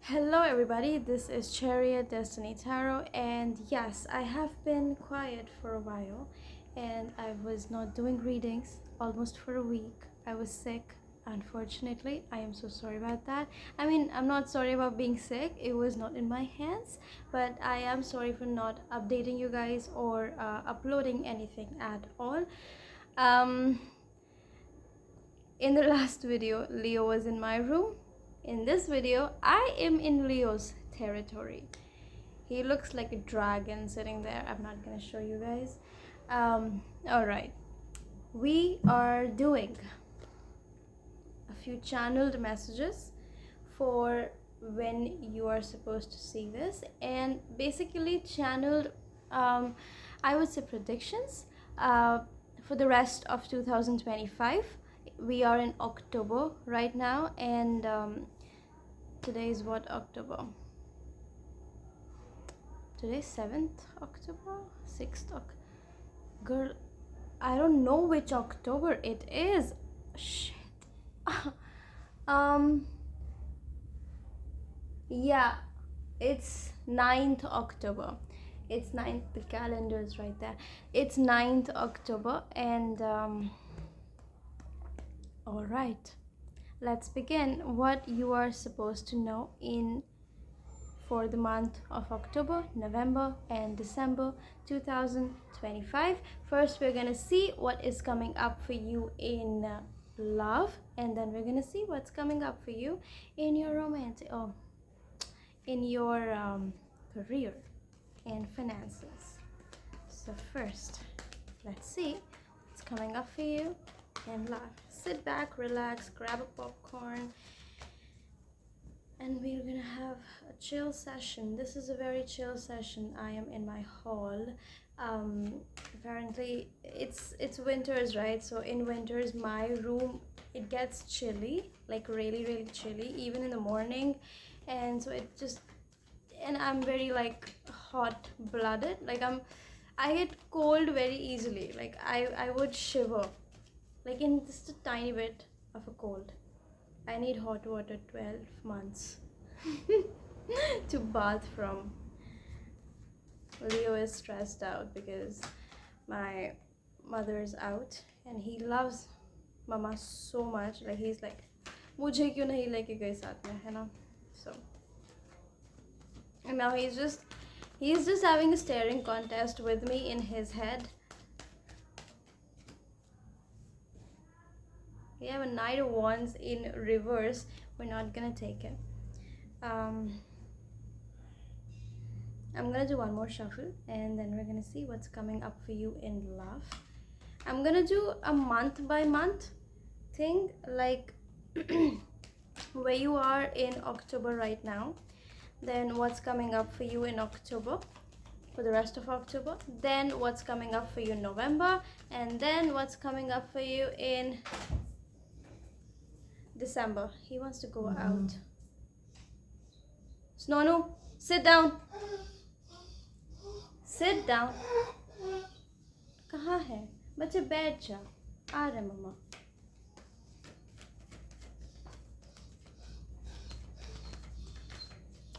Hello, everybody. This is Chariot Destiny Tarot, and yes, I have been quiet for a while, and I was not doing readings almost for a week. I was sick, unfortunately. I am so sorry about that. I mean, I'm not sorry about being sick, it was not in my hands, but I am sorry for not updating you guys or uploading anything at all. Um, in the last video, Leo was in my room. In this video, I am in Leo's territory. He looks like a dragon sitting there. I'm not gonna show you guys. All right, we are doing a few channeled messages for when you are supposed to see this, and basically channeled, I would say, predictions for the rest of 2025. We are in October right now, and today is what, October? Today's 7th October, 6th October. Girl, I don't know which October it is. Shit. um yeah, it's 9th October. It's 9th, the calendar is right there. It's 9th October, and all right, let's begin. What you are supposed to know in for the month of October, November, and December 2025. First, we're gonna see what is coming up for you in love, and then we're gonna see what's coming up for you in your in your career and finances. So first, let's see what's coming up for you in love. Sit back, relax, grab a popcorn, and we're gonna have a chill session. This is a very chill session. I am in my hall. Apparently it's winters, right? So in winters my room, it gets chilly, like really chilly, even in the morning. And so it just, and I'm very like hot blooded. Like I get cold very easily. Like I would shiver like in just a tiny bit of a cold. I need hot water 12 months to bath from. Leo is stressed out because my mother is out, and he loves mama so much. Like he's like, मुझे क्यों नहीं लेके गए साथ में, है ना? So, and now he's just having a staring contest with me in his head. We have a Knight of Wands in reverse. We're not gonna take it. I'm gonna do one more shuffle, and then we're gonna see what's coming up for you in love. I'm gonna do a month by month thing, like where you are in October right now, then what's coming up for you in October, for the rest of October, then what's coming up for you in November, and then what's coming up for you in December. He wants to go out. Snonu, sit down. Sit down. कहाँ है बच्चे? बैठ जा. आ रहे मम्मा.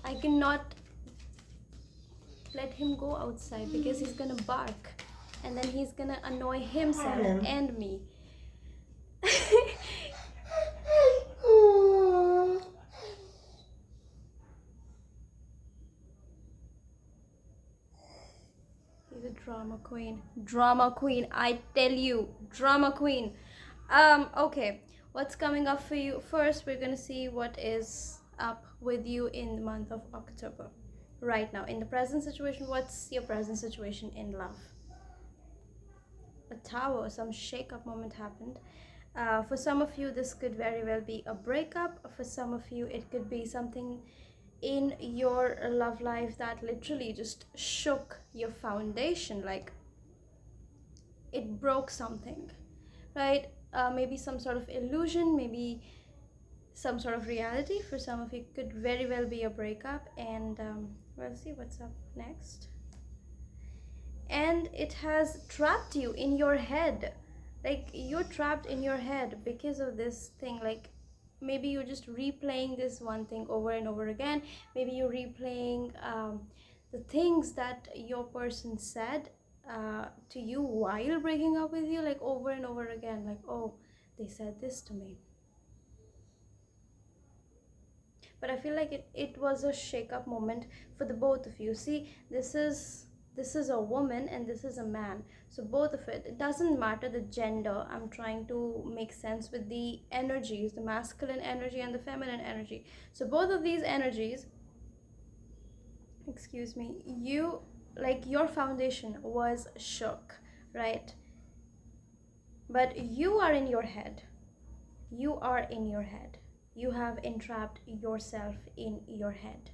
I cannot let him go outside because he's gonna bark, and then he's gonna annoy himself and me. He's a drama queen. Drama queen, I tell you. Drama queen. Okay, what's coming up for you? First, we're gonna see what is up with you in the month of October. Right now, in the present situation, what's your present situation in love? A tower, some shake-up moment happened. For some of you, this could very well be a breakup. For some of you, it could be something in your love life that literally just shook your foundation, like it broke something, right? Maybe some sort of illusion, maybe some sort of reality. For some of you, it could very well be a breakup, and we'll see what's up next. And it has trapped you in your head. Like you're trapped in your head because of this thing. Like maybe you're just replaying this one thing over and over again. Maybe you're replaying the things that your person said to you while breaking up with you, like over and over again, like, oh, they said this to me. But I feel like it was a shake up moment for the both of you. See, this is a woman and this is a man, so both of it doesn't matter the gender. I'm trying to make sense with the energies, the masculine energy and the feminine energy. So both of these energies, excuse me, you, like, your foundation was shook, right? But you are in your head, you are in your head, you have entrapped yourself in your head.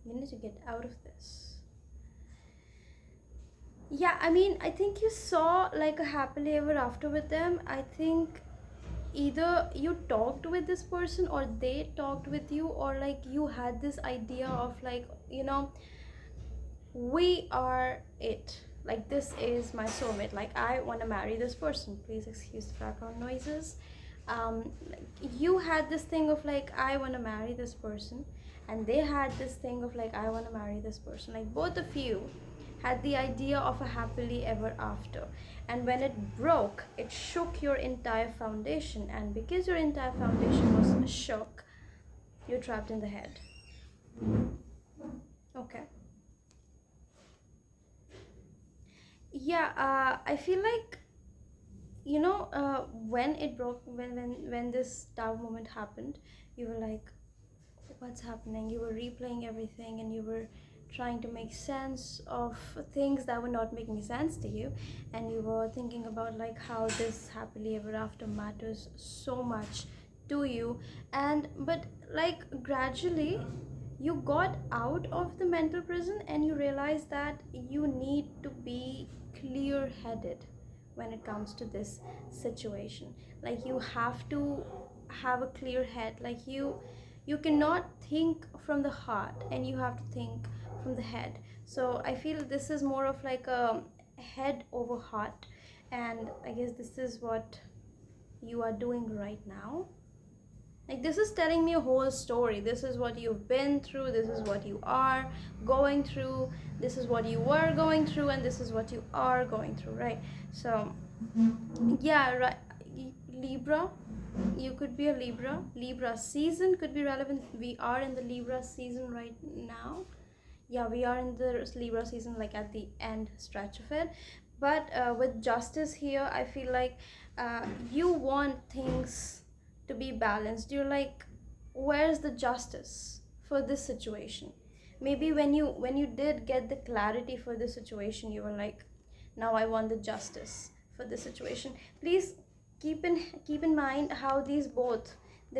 You need to get out of this. Yeah, I mean, I think you saw like a happily ever after with them. I think either you talked with this person or they talked with you, or like you had this idea of like, we are it, like this is my soulmate, like I want to marry this person. Please excuse the background noises. Like, you had this thing of like, I want to marry this person, and they had this thing of like, I want to marry this person. Like both of you had the idea of a happily ever after, and when it broke, it shook your entire foundation, and because your entire foundation was shook, you're trapped in the head. Okay. Yeah, I feel like, when it broke, when this tower moment happened, you were like, what's happening? You were replaying everything and you were trying to make sense of things that were not making sense to you, and you were thinking about like how this happily ever after matters so much to you. And but like gradually you got out of the mental prison and you realized that you need to be clear headed when it comes to this situation. Like you have to have a clear head. Like you cannot think from the heart, and you have to think from the head. So I feel this is more of like a head over heart, and I guess this is what you are doing right now. Like this is telling me a whole story. This is what you've been through, this is what you are going through, this is what you were going through, and this is what you are going through, right? So yeah, right. Libra, you could be a Libra season could be relevant. We are in the Libra season right now. Yeah, we are in the Libra season, like at the end stretch of it. But with justice here, I feel like you want things to be balanced. You're like, where's the justice for this situation? Maybe when you did get the clarity for this situation, you were like, now I want the justice for this situation. Please keep in mind how they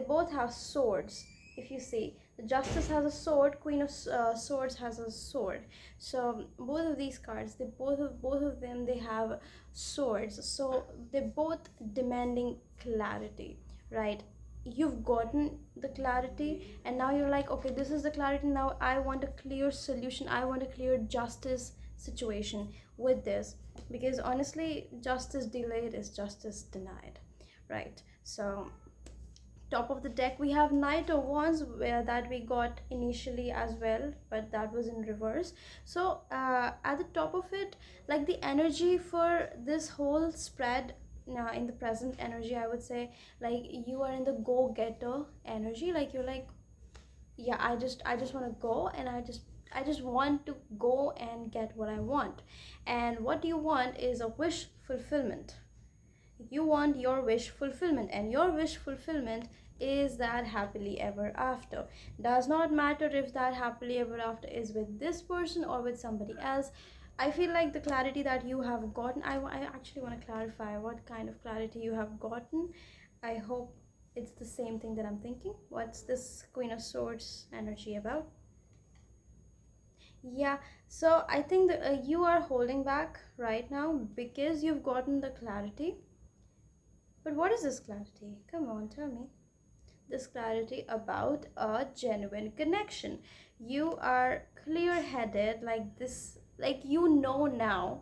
both have swords. If you see, the justice has a sword, queen of swords has a sword. So both of these cards, both of them, they have swords. So they're both demanding clarity, right? You've gotten the clarity, and now you're like, okay, this is the clarity, now I want a clear solution, I want a clear justice situation with this, because honestly, justice delayed is justice denied, right? So top of the deck we have Knight of Wands, where that we got initially as well, but that was in reverse. So at the top of it, like the energy for this whole spread, in the present energy, I would say, like you are in the go-getter energy. Like you're like, yeah, I just want to go, and I just want to go and get what I want. And what you want is a wish fulfillment. You want your wish fulfillment, and your wish fulfillment is that happily ever after. Does not matter if that happily ever after is with this person or with somebody else. I feel like the clarity that you have gotten, I actually want to clarify what kind of clarity you have gotten. I hope it's the same thing that I'm thinking. What's this Queen of Swords energy about? Yeah, so I think that you are holding back right now because you've gotten the clarity. But what is this clarity? Come on, tell me. This clarity about a genuine connection. You are clear headed, like this, like you know now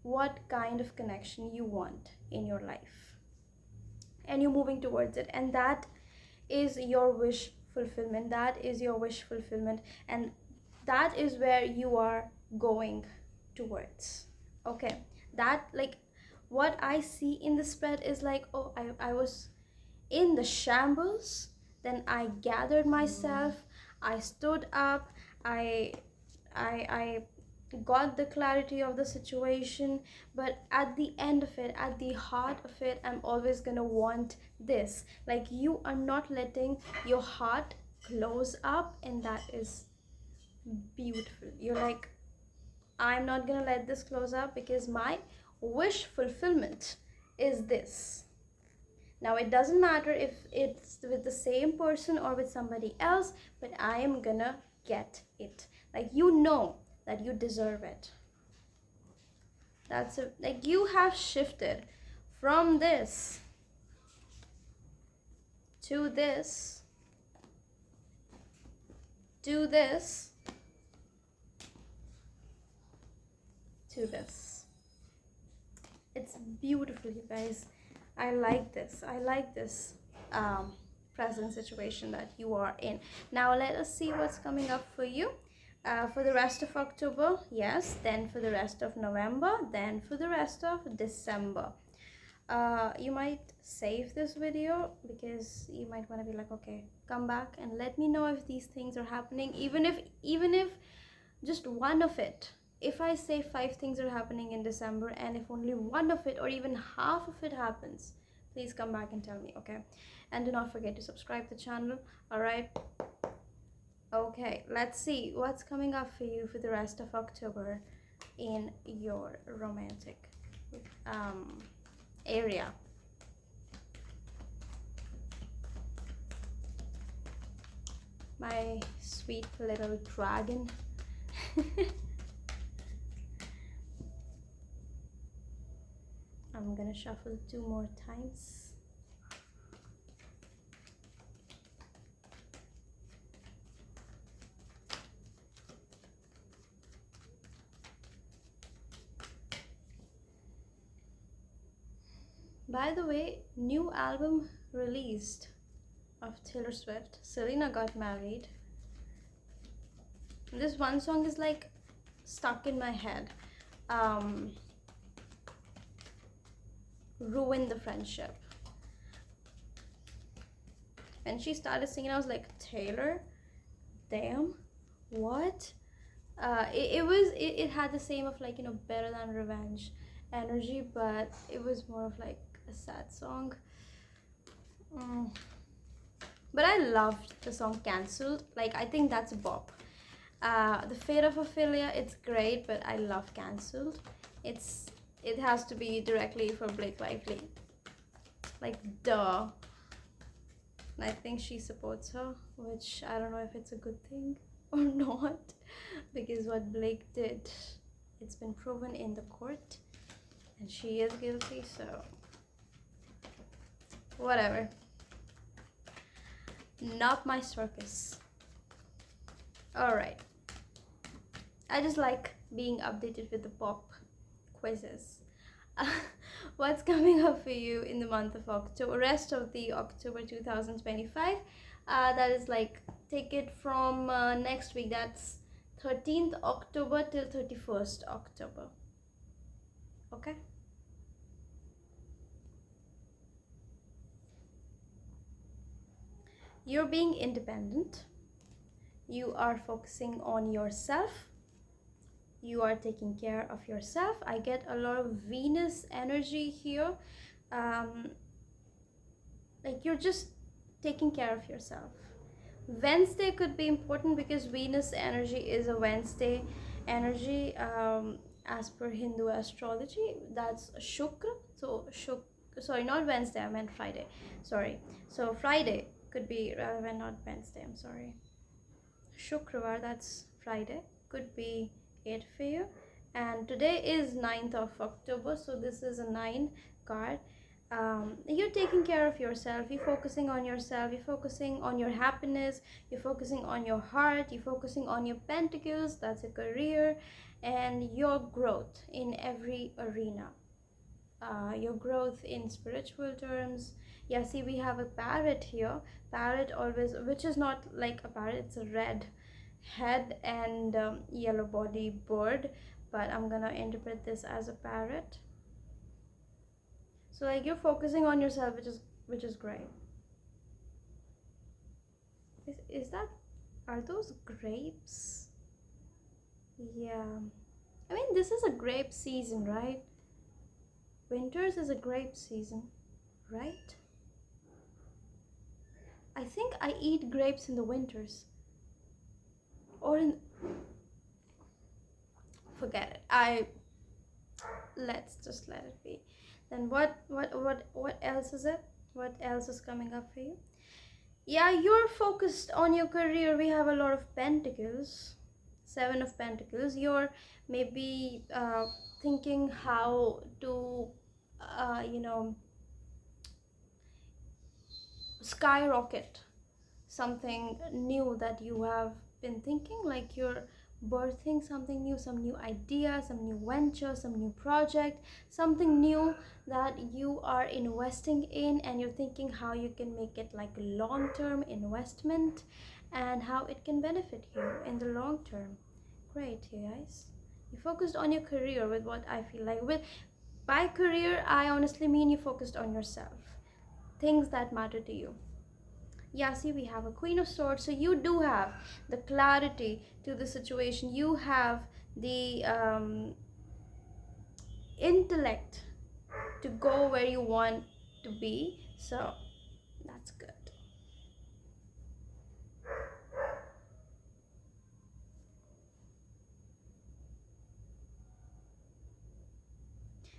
what kind of connection you want in your life, and you're moving towards it. And that is your wish fulfillment. That is your wish fulfillment, and that is where you are going towards. Okay, that, like, what I see in the spread is like, oh, I was in the shambles, then I gathered myself, I stood up, i I got the clarity of the situation, but at the end of it, at the heart of it, I'm always gonna want this. Like, you are not letting your heart close up, and that is beautiful. You're like, I'm not gonna let this close up because my wish fulfillment is this. Now, it doesn't matter if it's with the same person or with somebody else, but I am gonna get it. Like, you know that you deserve it. That's a, like, you have shifted from this to this to this to this. It's beautiful, you guys. I like this. I like this present situation that you are in. Now let us see what's coming up for you. For the rest of October, yes, then for the rest of November, then for the rest of December. You might save this video because you might want to be like, okay, come back and let me know if these things are happening, even if just one of it. If I say 5 things are happening in December, and if only one of it or even half of it happens, please come back and tell me, okay? And do not forget to subscribe to the channel. All right, okay, let's see what's coming up for you for the rest of October in your romantic area. My sweet little dragon. I'm gonna shuffle 2 more times. By the way, new album released of Taylor Swift. Selena got married. This one song is like stuck in my head. Ruin the friendship. When she started singing, I was like, Taylor, damn, what? It had the same of, like, you know, Better Than Revenge energy, but it was more of like a sad song. But I loved the song Cancelled. Like, I think that's a bop. The Fate of Ophelia, it's great, but I love Cancelled. It has to be directly for Blake Lively. Like, duh. And I think she supports her, which I don't know if it's a good thing or not, because what Blake did, it's been proven in the court, and she is guilty, so whatever. Not my circus. Alright. I just like being updated with the pop quizzes. What's coming up for you in the month of October, rest of the October 2025? That is like, take it from next week, that's 13th October till 31st October. Okay? You're being independent. You are focusing on yourself. You are taking care of yourself. I get a lot of Venus energy here. Like, you're just taking care of yourself. Wednesday could be important because Venus energy is a Wednesday energy. As per Hindu astrology, that's Shukra. So sorry, not Wednesday, I meant Friday. Sorry. So Friday could be relevant, not Wednesday, I'm sorry. Shukravar, that's Friday, could be it for you. And today is 9th of October, so this is a 9 card. You're taking care of yourself, you're focusing on yourself, you're focusing on your happiness, you're focusing on your heart, you're focusing on your pentacles, that's a career, and your growth in every arena. your growth in spiritual terms. Yeah, see, we have a parrot here. Parrot always, which is not like a parrot, it's a red head and yellow body bird, but I'm gonna interpret this as a parrot. So like you're focusing on yourself, which is great. Is that, are those grapes? Yeah, I mean, this is a grape season, right? Winters is a grape season, right? I think I eat grapes in the winters. Or in, forget it. Let's just let it be. Then what else is it? What else is coming up for you? Yeah, you're focused on your career. We have a lot of pentacles. 7 of Pentacles. You're maybe thinking how to you know, skyrocket something new that you have been thinking, like you're birthing something new, some new idea, some new venture, some new project, something new that you are investing in, and you're thinking how you can make it like a long-term investment and how it can benefit you in the long term. Great, you guys. You focused on your career with what I feel like. With by career, I honestly mean you focused on yourself, things that matter to you. Yeah, see, we have a Queen of Swords. So you do have the clarity to the situation. You have the intellect to go where you want to be. So that's good.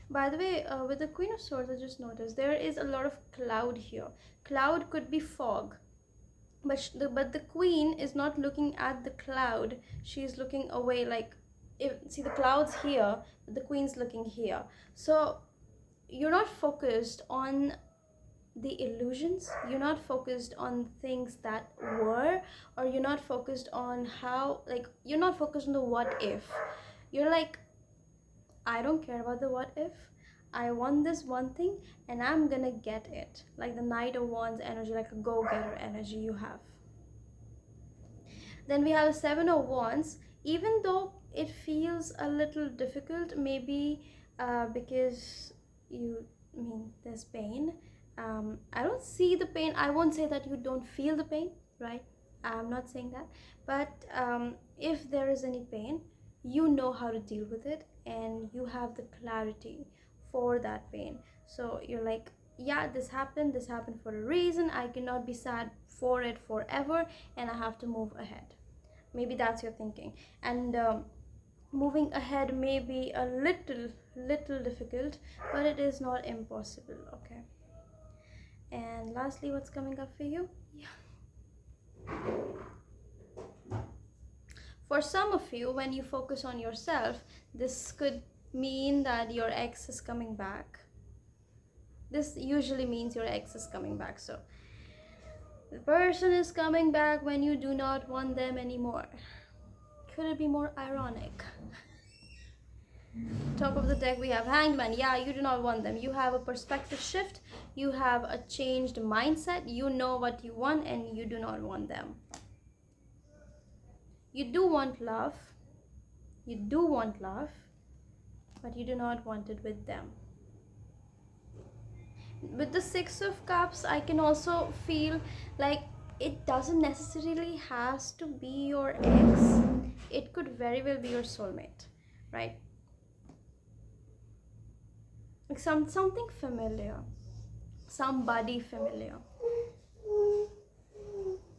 By the way, with the Queen of Swords, I just noticed there is a lot of cloud here. Cloud could be fog, but the queen is not looking at the cloud. She's looking away, like, if see the clouds here, but the queen's looking here. So you're not focused on the illusions, you're not focused on things that were, or you're not focused on how, like, you're not focused on the what if. You're like, I don't care about the what if. I want this one thing and I'm gonna get it. Like the Knight of Wands energy, like a go-getter energy you have. Then we have a 7 of Wands. Even though it feels a little difficult, maybe because you, I mean, there's pain. I don't see the pain. I won't say that you don't feel the pain, right? I'm not saying that. But if there is any pain, you know how to deal with it and you have the clarity for that pain. So you're like, yeah, this happened for a reason. I cannot be sad for it forever, and I have to move ahead. Maybe that's your thinking. And moving ahead may be a little difficult, but it is not impossible. Okay. And lastly, what's coming up for you? Yeah. For some of you, when you focus on yourself, this could mean that your ex is coming back. This usually means your ex is coming back. So the person is coming back when you do not want them anymore. Could it be more ironic? Top of the deck, we have Hanged Man. Yeah, you do not want them. You have a perspective shift. You have a changed mindset. You know what you want and you do not want them. You do want love. You do want love, but you do not want it with them. With the 6 of Cups, I can also feel like it doesn't necessarily has to be your ex. It could very well be your soulmate, right? Like something familiar, somebody familiar.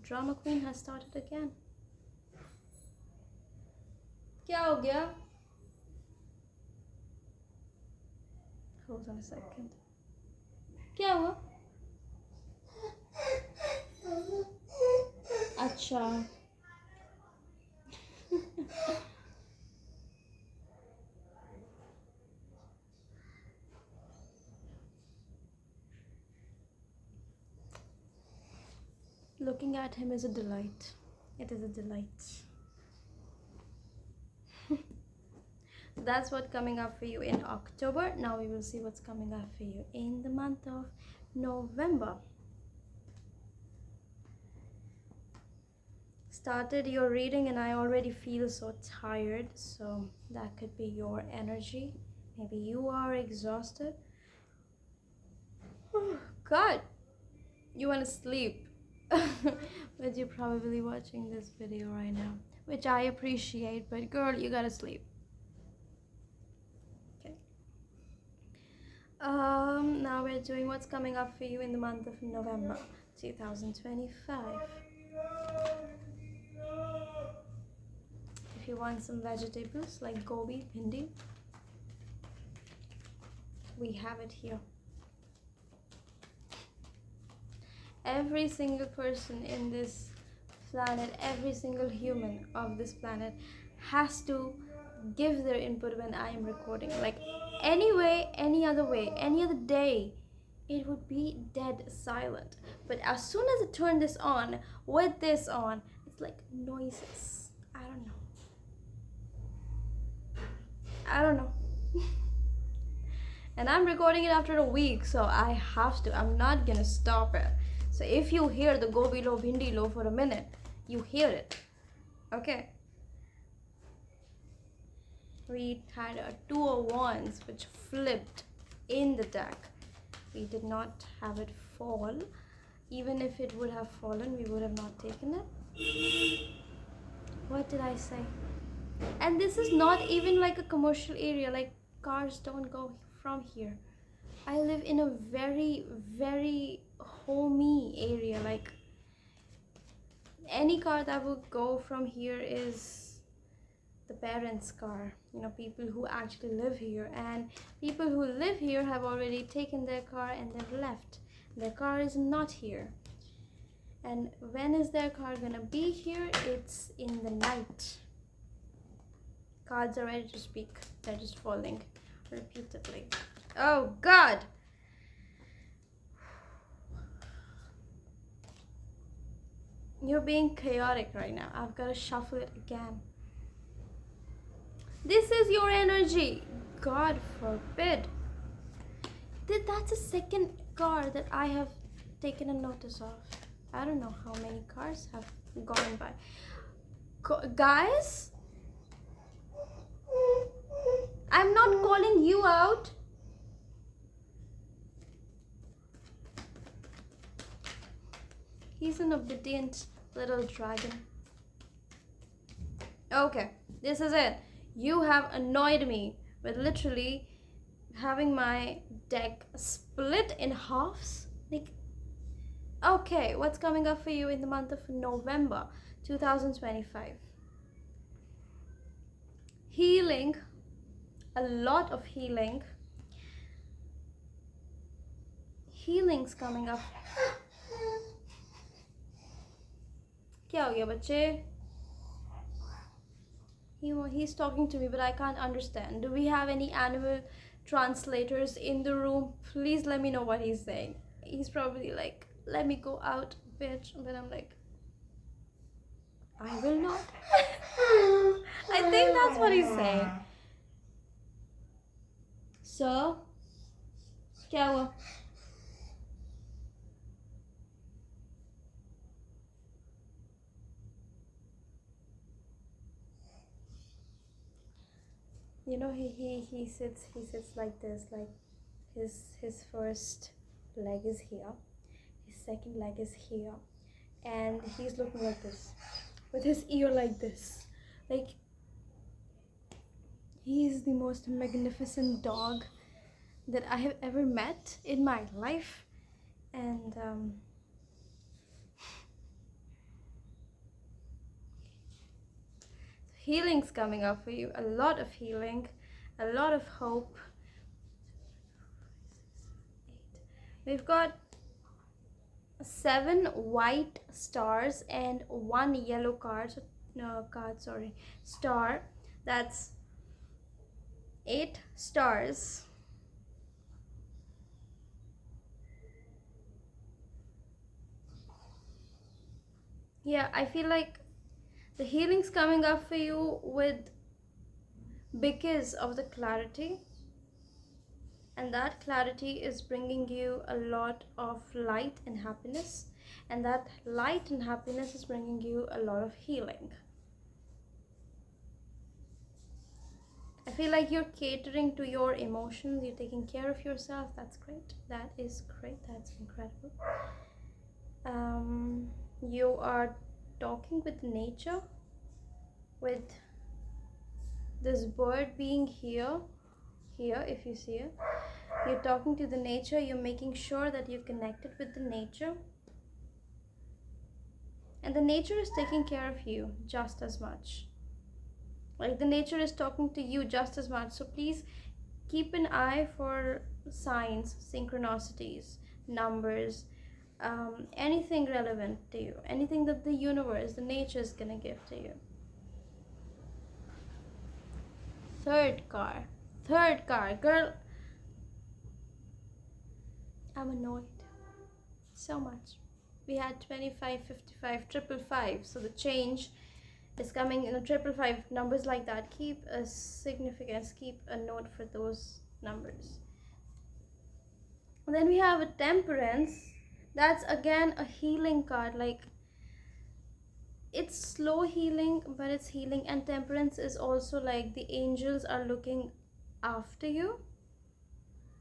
Drama Queen has started again. क्या हो गया? Hold on a second. क्या हुआ? अच्छा. Looking at him is a delight. It is a delight. That's what coming up for you in October. Now we will see what's coming up for you in the month of November. Started your reading and I already feel so tired, so that could be your energy. Maybe you are exhausted. God, you want to sleep. But you're probably watching this video right now, which I appreciate, but girl, you gotta sleep. Okay. Now we're doing what's coming up for you in the month of November 2025. If you want some vegetables like gobi, bhindi, we have it here. Every single person in this planet, every single human of this planet has to give their input when I am recording. Like anyway, any other way, any other day, it would be dead silent. But as soon as I turn this on, with this on, it's like noises. I don't know. And I'm recording it after a week, so I have to. I'm not gonna stop it. So if you hear the gobi lo, bhindi lo for a minute, you hear it. Okay. We had a two of wands which flipped in the deck. We did not have it fall. Even if it would have fallen, we would have not taken it. What did I say? And this is not even like a commercial area. Like cars don't go from here. I live in a very, very homey area. Like any car that would go from here is the parents' car. You know, people who actually live here, and people who live here have already taken their car and they've left. Their car is not here. And when is their car gonna be here? It's in the night. Cards are ready to speak. They're just falling repeatedly. Oh God! You're being chaotic right now. I've got to shuffle it again. This is your energy. God forbid. That's a second card that I have taken a notice of. I don't know how many cards have gone by. Guys? I'm not calling you out. He's an obedient little dragon. Okay, this is it. You have annoyed me with literally having my deck split in halves. Like, okay, what's coming up for you in the month of November 2025? Healing, a lot of healing. Healing's coming up. क्या हो गया बच्चे? He's talking to me, but I can't understand. Do we have any animal translators in the room? Please let me know what he's saying. He's probably like, let me go out, bitch. But I'm like, I will not. I think that's what he's saying. So, क्या हुआ? You know, he sits like this, like his first leg is here, his second leg is here, and he's looking like this with his ear like this. Like, he's the most magnificent dog that I have ever met in my life. And healing's coming up for you. A lot of healing, a lot of hope. We've got 7 white stars and 1 yellow card. Star. That's 8 stars. Yeah, I feel like the healing's coming up for you with because of the clarity, and that clarity is bringing you a lot of light and happiness, and that light and happiness is bringing you a lot of healing. I feel like you're catering to your emotions, you're taking care of yourself. That's great. That is great. That's incredible. You are talking with nature, with this bird being here, if you see it. You're talking to the nature, you're making sure that you're connected with the nature. And the nature is taking care of you just as much. Like the nature is talking to you just as much. So please keep an eye for signs, synchronicities, numbers, anything relevant to you, anything that the universe, the nature is gonna give to you. Third car, girl, I'm annoyed so much. We had 25, 55, 555, so the change is coming in a 555. Numbers like that, keep a significance, keep a note for those numbers. And then we have a temperance. That's again a healing card. Like, it's slow healing, but it's healing. And temperance is also like the angels are looking after you.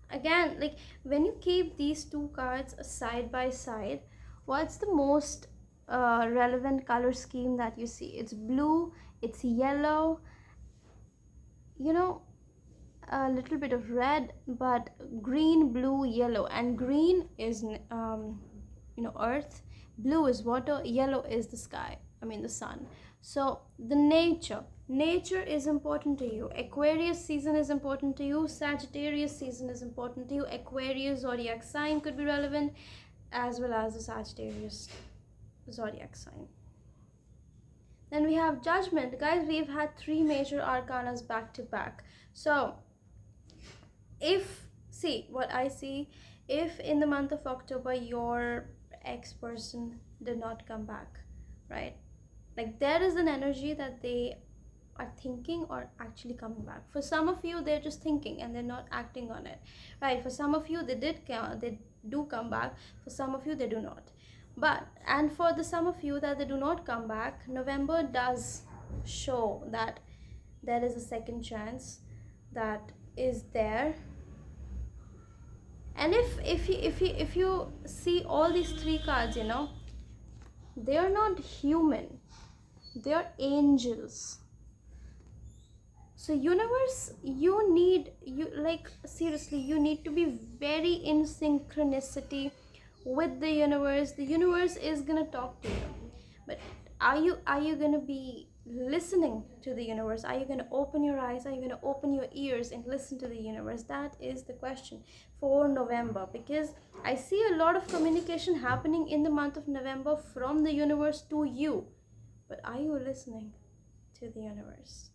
Again, like when you keep these two cards side by side, what's the most relevant color scheme that you see? It's blue, it's yellow, you know, a little bit of red, but green, blue, yellow. And green is earth, blue is water, yellow is the sky, the sun. So the nature is important to you. Aquarius season is important to you. Sagittarius season is important to you. Aquarius zodiac sign could be relevant, as well as the Sagittarius zodiac sign. Then we have judgment. Guys, we've had 3 major arcanas back to back. So what I see, if in the month of October your ex-person did not come back, right? Like there is an energy that they are thinking or actually coming back. For some of you, they're just thinking and they're not acting on it, right? For some of you, they do come back. For some of you, they do not. And for the some of you that they do not come back, November does show that there is a second chance that is there. And if you see all these 3 cards, they are not human, they are angels. So universe, seriously, you need to be very in synchronicity with the universe. The universe is gonna talk to you, but are you gonna be listening to the universe? Are you going to open your eyes? Are you going to open your ears and listen to the universe? That is the question for November, because I see a lot of communication happening in the month of November from the universe to you. But are you listening to the universe?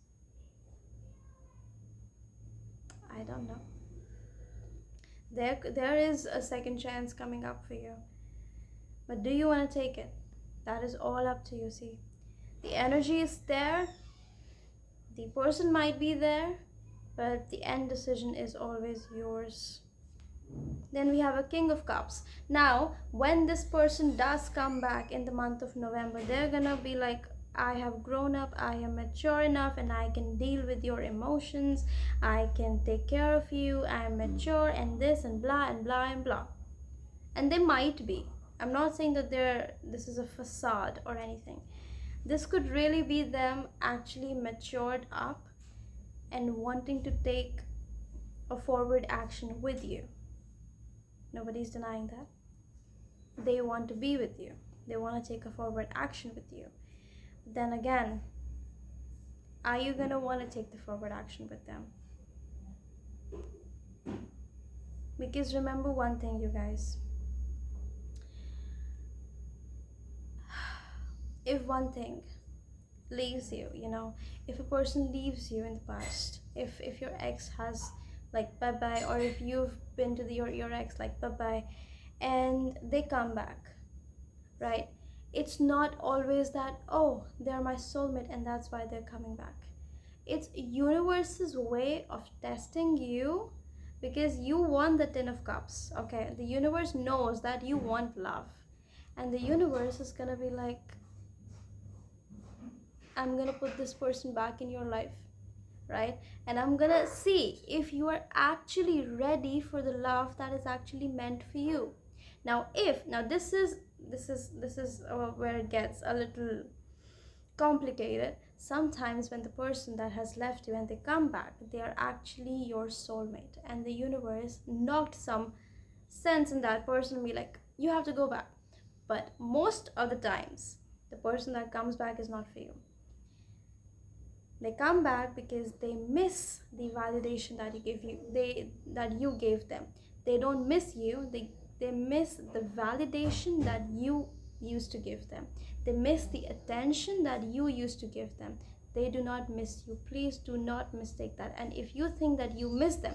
I don't know. There is a second chance coming up for you, but do you want to take it? That is all up to you. See, the energy is there, the person might be there, but the end decision is always yours. Then we have a King of Cups. Now, when this person does come back in the month of November, they're gonna be like, I have grown up, I am mature enough, and I can deal with your emotions, I can take care of you, I am mature, and this and blah and blah and blah. And they might be. I'm not saying that this is a facade or anything. This could really be them actually matured up and wanting to take a forward action with you. Nobody's denying that. They want to be with you. They want to take a forward action with you. But then again, are you going to want to take the forward action with them? Because remember one thing, you guys. If one thing leaves you, if a person leaves you in the past, if your ex has like bye-bye, or if you've been to your ex like bye-bye and they come back, right? It's not always that, oh, they're my soulmate and that's why they're coming back. It's universe's way of testing you, because you want the 10 of cups. Okay, the universe knows that you want love, and the universe is gonna be like, I'm gonna put this person back in your life, right? And I'm gonna see if you are actually ready for the love that is actually meant for you. Now this is where it gets a little complicated. Sometimes when the person that has left you and they come back, they are actually your soulmate, and the universe knocked some sense in that person and be like, you have to go back. But most of the times, the person that comes back is not for you. They come back because they miss the validation that you gave them. They don't miss you, they miss the validation that you used to give them. They miss the attention that you used to give them. They do not miss you. Please do not mistake that. And if you think that you miss them,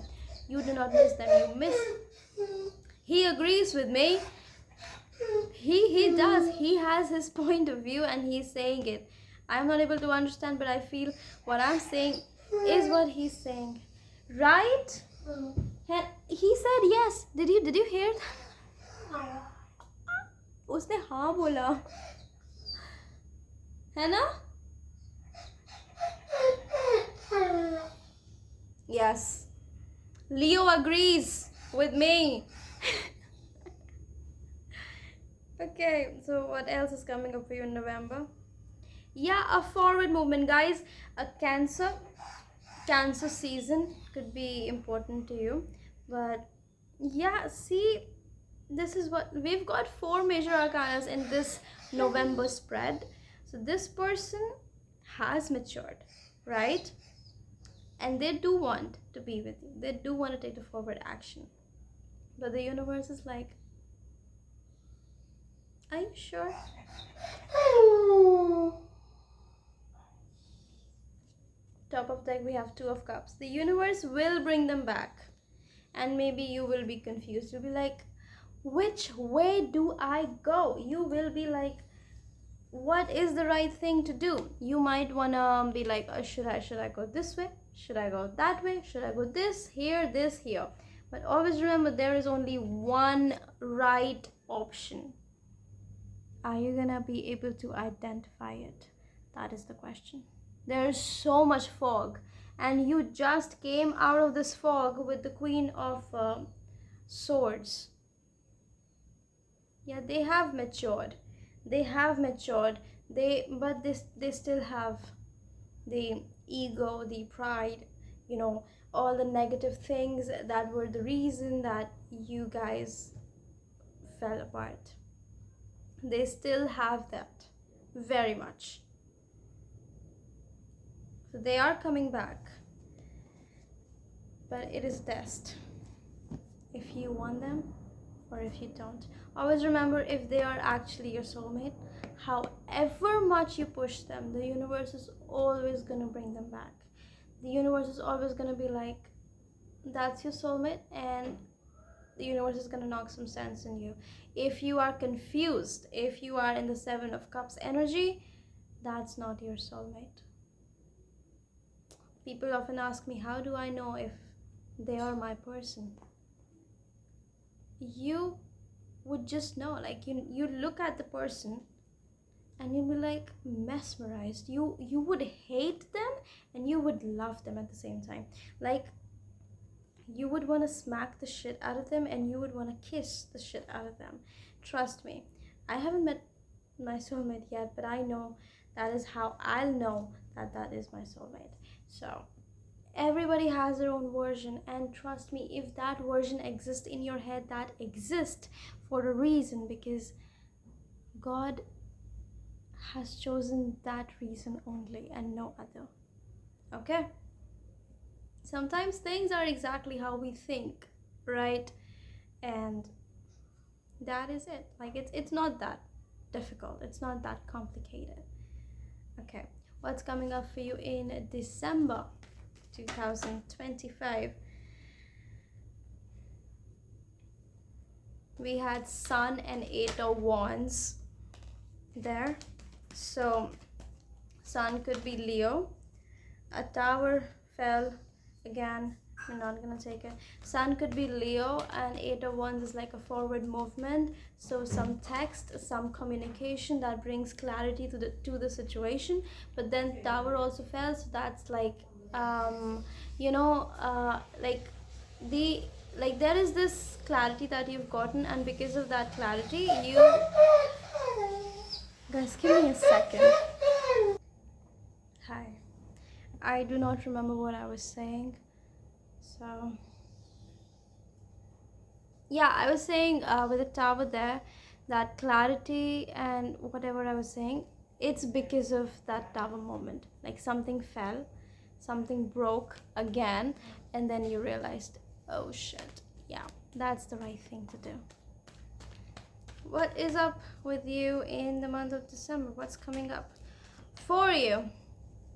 you do not miss them, you miss. He agrees with me. He does. He has his point of view and he's saying it. I'm not able to understand, but I feel what I'm saying is what he's saying. Right? He said yes. Did you hear that? उसने हाँ बोला है ना? Yes. Leo agrees with me. Okay, so what else is coming up for you in November? Yeah, a forward movement, guys. A cancer season could be important to you. But yeah, see, this is what we've got. 4 major arcanas in this November spread. So this person has matured, right? And they do want to be with you. They do want to take the forward action. But the universe is like, are you sure? Top of deck, we have 2 of cups. The universe will bring them back. And maybe you will be confused. You'll be like, which way do I go? You will be like, what is the right thing to do? You might want to be like, should I go this way? Should I go that way? Should I go this, here? But always remember, there is only one right option. Are you gonna be able to identify it? That is the question. There is so much fog, and you just came out of this fog with the Queen of Swords. Yeah, they have matured. But they still have the ego, the pride, all the negative things that were the reason that you guys fell apart. They still have that very much. So they are coming back, but it is a test if you want them or if you don't. Always remember, if they are actually your soulmate, however much you push them, the universe is always gonna bring them back. The universe is always gonna be like, that's your soulmate, and the universe is gonna knock some sense in you. If you are confused, if you are in the 7 of Cups energy, that's not your soulmate. People often ask me, how do I know if they are my person? You would just know. Like, you look at the person and you'll be like mesmerized. You would hate them and you would love them at the same time. Like, you would want to smack the shit out of them and you would want to kiss the shit out of them. Trust me, I haven't met my soulmate yet, but I know that is how I'll know that that is my soulmate. So everybody has their own version, and trust me, if that version exists in your head, that exists for a reason, because God has chosen that reason only and no other. Okay? Sometimes things are exactly how we think, right? And that is it. Like, it's not that difficult, it's not that complicated. Okay, what's coming up for you in December 2025? We had Sun and 8 of Wands there. So Sun could be Leo, A tower fell again. We're not gonna take it. Sun could be Leo, and Eight of Wands is like a forward movement. So some text, some communication that brings clarity to the situation. But then Tower also fell, so that's like, like the like there is this clarity that you've gotten, and because of that clarity, you guys, give me a second. Hi. I do not remember what I was saying. So, yeah, I was saying with the tower there, that clarity and whatever I was saying, it's because of that tower moment. Like something fell, something broke again, and then you realized, oh shit, yeah, that's the right thing to do. What is up with you in the month of December? What's coming up for you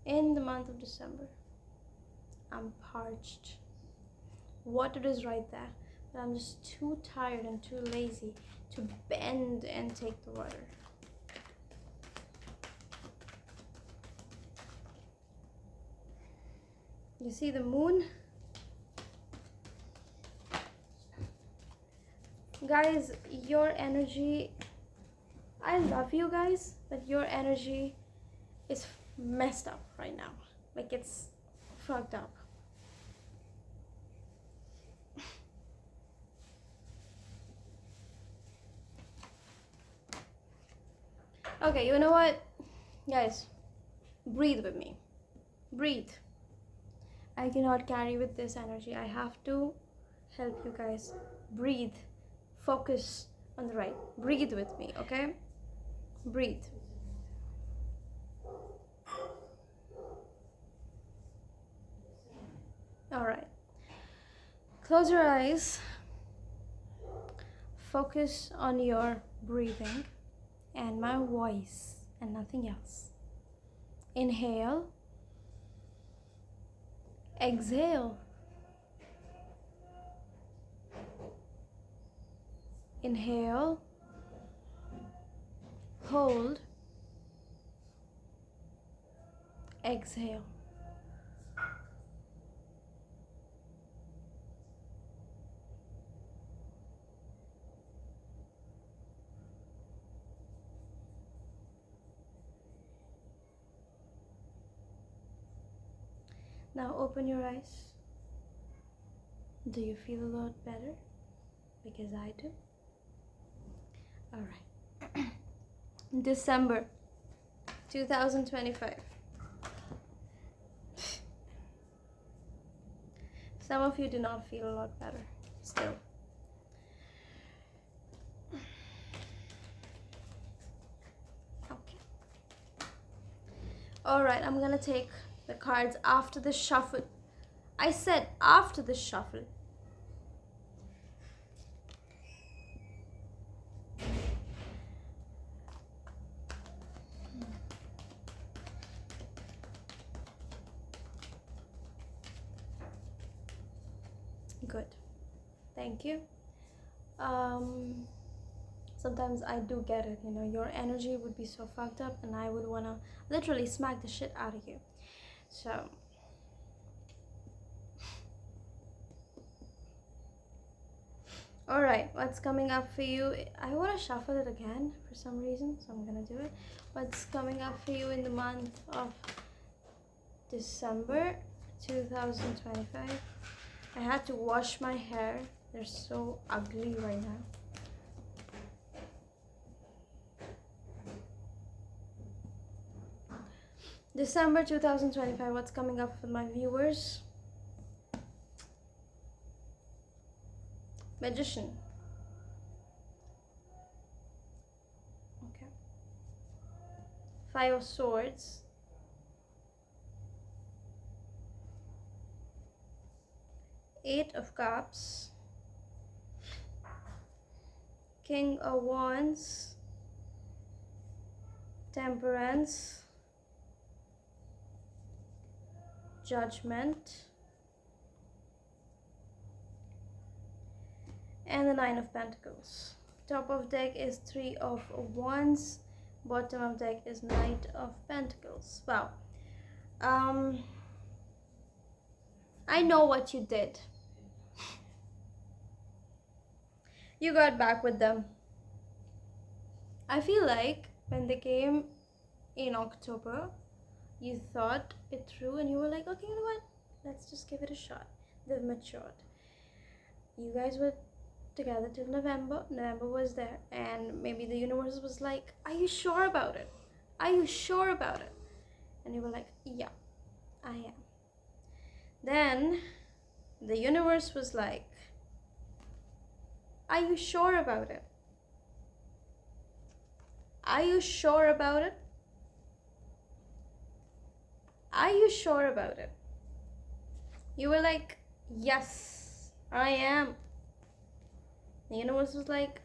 in the month of December? I'm parched. Water is right there, but I'm just too tired and too lazy to bend and take the water. You see the moon? Guys, your energy, I love you guys, but your energy is messed up right now. Like it's fucked up. Okay, you know what? Guys, breathe with me. Breathe. I cannot carry with this energy. I have to help you guys. Breathe. Focus on the right. Breathe with me, okay? Breathe. Alright. Close your eyes. Focus on your breathing and my voice and nothing else. Inhale. Exhale. Inhale. Hold. Exhale. Now open your eyes. Do you feel a lot better? Because I do. Alright. December 2025. Some of you do not feel a lot better still. Okay. Alright, I'm gonna take the cards after the shuffle. I said after the shuffle. Good. Thank you. Sometimes I do get it, you know, your energy would be so fucked up and I would wanna literally smack the shit out of you. So alright, what's coming up for you? I want to shuffle it again for some reason, so I'm gonna do it. What's coming up for you in the month of December 2025? I had to wash my hair. They're so ugly right now. December 2025, what's coming up for my viewers? Magician. Okay. Five of Swords. Eight of Cups. King of Wands. Temperance. Judgment. And the Nine of Pentacles. Top of deck is Three of Wands. Bottom of deck is Knight of Pentacles. Wow. I know what you did. You got back with them. I feel like when they came in October, you thought it through and you were like, okay, you know what? Let's just give it a shot. They've matured. You guys were together till November. November was there, and maybe the universe was like, are you sure about it? Are you sure about it? And you were like, yeah, I am. Then the universe was like, are you sure about it? Are you sure about it? Are you sure about it? You were like, yes, I am. The universe was like,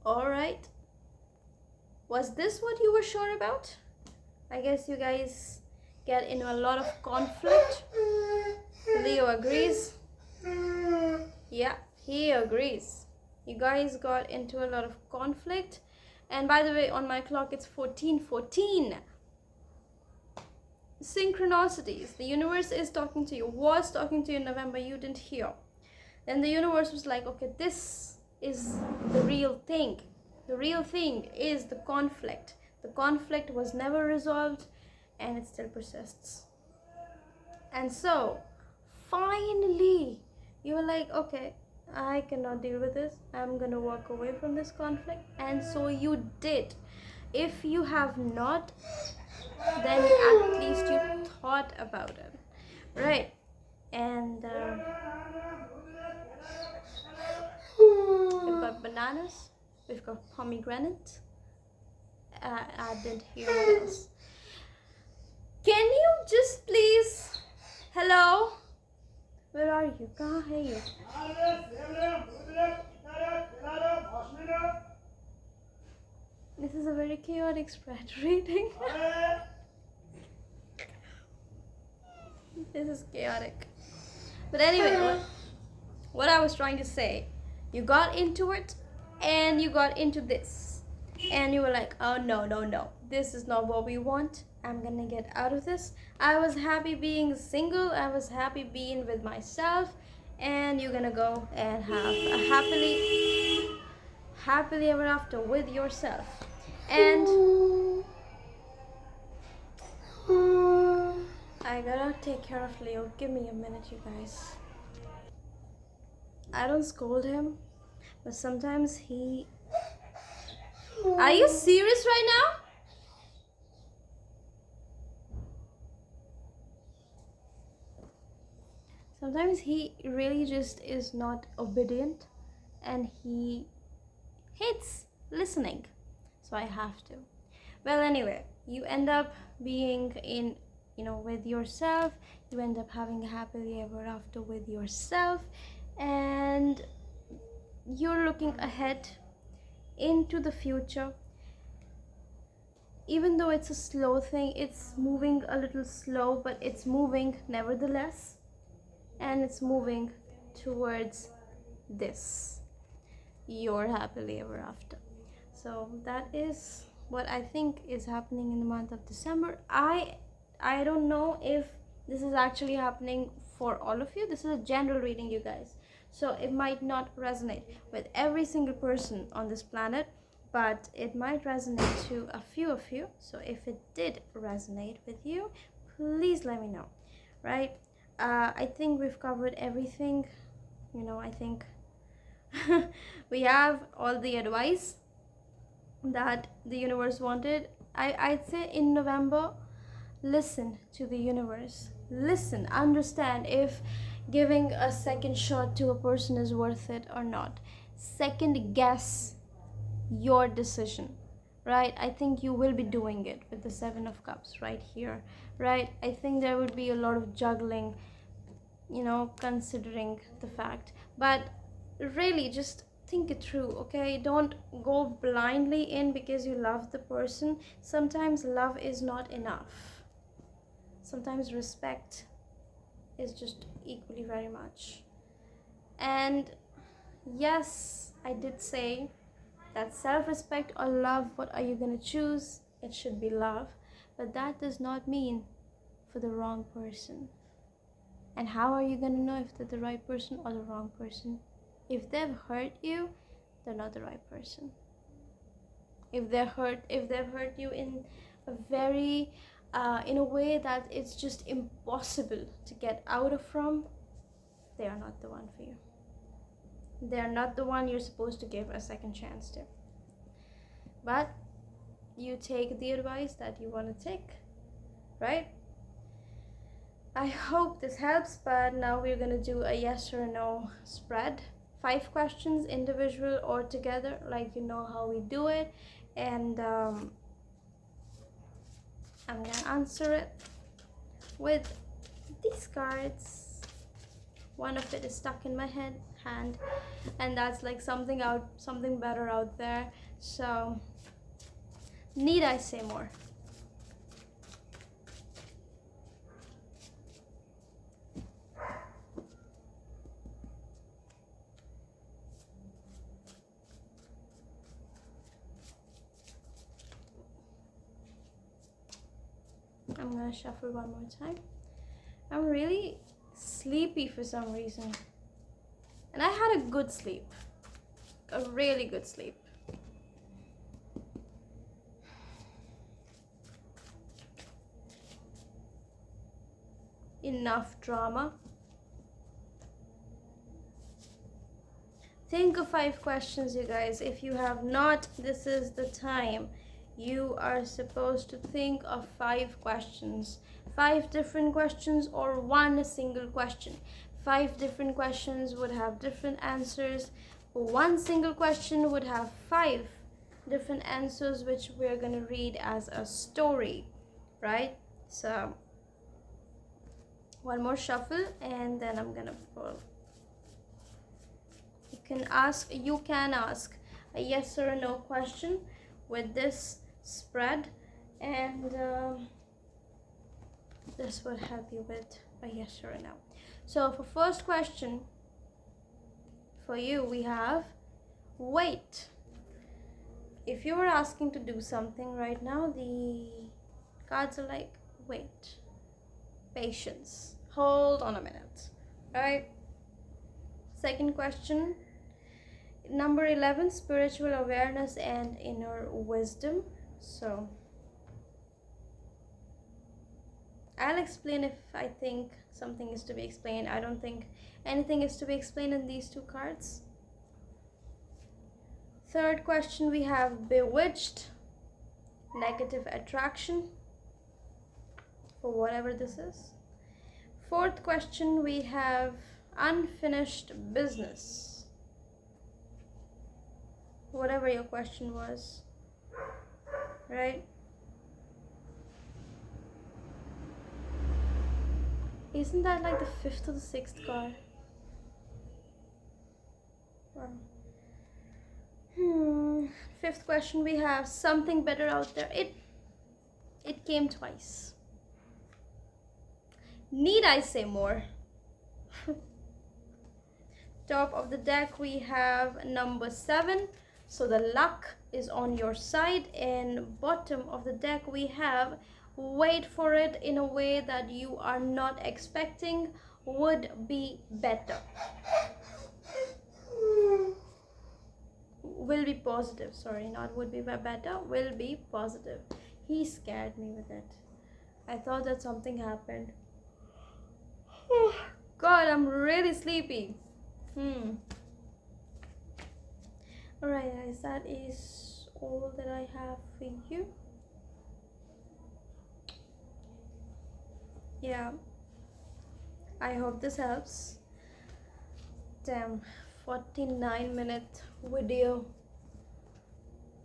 all right. Was this what you were sure about? I guess you guys get into a lot of conflict. Leo agrees. Yeah, he agrees. You guys got into a lot of conflict. And by the way, on my clock, it's 14:14. Synchronicities. The universe is talking to you, was talking to you in November, you didn't hear. Then the universe was like, okay, this is the real thing. The real thing is the conflict. The conflict was never resolved and it still persists. And so, finally, you were like, okay, I cannot deal with this. I'm gonna walk away from this conflict. And so you did. If you have not, then at least you thought about it, right? And we've got bananas, we've got pomegranate. I didn't hear what else. Can you just please, hello, where are you? Kahan hai you? This is a very chaotic spread reading. This is chaotic. But anyway, what I was trying to say, you got into it and you got into this. And you were like, oh no, no, no. This is not what we want. I'm gonna get out of this. I was happy being single. I was happy being with myself. And you're gonna go and have a happily ever after with yourself. And I gotta take care of Leo. Give me a minute, you guys. I don't scold him, but sometimes he... Are you serious right now? Sometimes he really just is not obedient and he hates listening. So I have to. Well, anyway, you end up being in, with yourself. You end up having a happily ever after with yourself. And you're looking ahead into the future. Even though it's a slow thing, it's moving a little slow, but it's moving nevertheless. And it's moving towards this, your happily ever after. So that is what I think is happening in the month of December. I don't know if this is actually happening for all of you. This is a general reading, you guys. So it might not resonate with every single person on this planet, but it might resonate to a few of you. So if it did resonate with you, please let me know, right? I think we've covered everything. I think we have all the advice that the universe wanted. I'd say in November, listen to the universe. Listen, understand if giving a second shot to a person is worth it or not. Second guess your decision, right? I think you will be doing it with the Seven of Cups right here, right? I think there would be a lot of juggling, considering the fact. But really, just think it through, okay? Don't go blindly in because you love the person. Sometimes love is not enough. Sometimes respect is just equally very much. And yes, I did say that self-respect or love, what are you going to choose? It should be love. But that does not mean for the wrong person. And how are you gonna know if they're the right person or the wrong person? If they've hurt you, they're not the right person. If they've hurt you in a very in a way that it's just impossible to get out of from, they are not the one for you. They are not the one you're supposed to give a second chance to. But you take the advice that you want to take, right? I hope this helps, but now we're gonna do a yes or no spread. 5 questions, individual or together, like you know how we do it. And I'm gonna answer it with these cards. One of it is stuck in my hand, and that's like something better out there. So need I say more? I'm gonna shuffle one more time. I'm really sleepy for some reason, and I had a good sleep, a really good sleep. Enough drama. Think of 5 questions, you guys. If you have not, this is the time. You are supposed to think of 5 questions. 5 different questions or one single question. 5 different questions would have different answers. One single question would have 5 different answers, which we're going to read as a story, right? So one more shuffle and then I'm gonna pull. You can ask a yes or a no question with this spread, and this will help you with a yes or a no. So for first question for you, we have wait. If you were asking to do something right now, the cards are like wait, patience, hold on a minute, right? Second question, number 11, spiritual awareness and inner wisdom. So I'll explain if I think something is to be explained. I don't think anything is to be explained in these 2 cards. Third question, we have bewitched, negative attraction, for whatever this is. Fourth question, we have unfinished business, whatever your question was, right? Isn't that like the 5th or the 6th card? Wow. 5th question, we have something better out there. It came twice. Need I say more? Top of the deck, we have number 7. So the luck is on your side. And bottom of the deck, we have wait for it in a way that you are not expecting, would be better. Will be positive, sorry, not would be better, will be positive. He scared me with it. I thought that something happened. God, I'm really sleepy. Alright guys, that is all that I have for you. Yeah, I hope this helps. Damn, 49-minute video.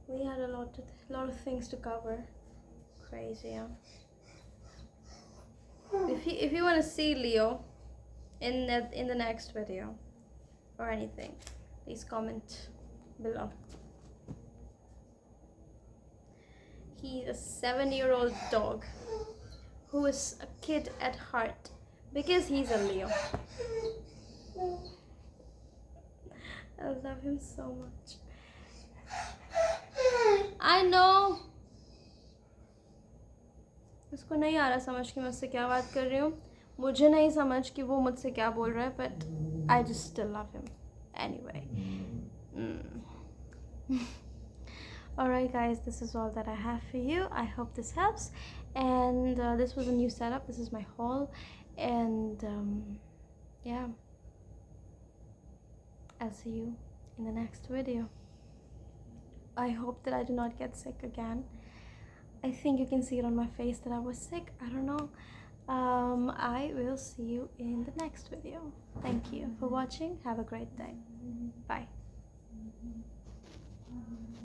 We had a lot of things to cover. Crazy, yeah. If you want to see Leo in the next video or anything, please comment below. He's a 7-year-old dog who is a kid at heart because he's a Leo. I love him so much. I know. उसको नहीं आ रहा समझ कि मैं उससे क्या बात कर रही हूँ, मुझे नहीं समझ कि वो मुझसे क्या बोल रहा है, but I just still love him anyway. Alright guys, this is all that I have for you. I hope this helps. And this was a new setup. This is my haul. And yeah, I'll see you in the next video. I hope that I do not get sick again. I think you can see it on my face that I was sick. I don't know. I will see you in the next video. Thank you for watching. Have a great day. Bye.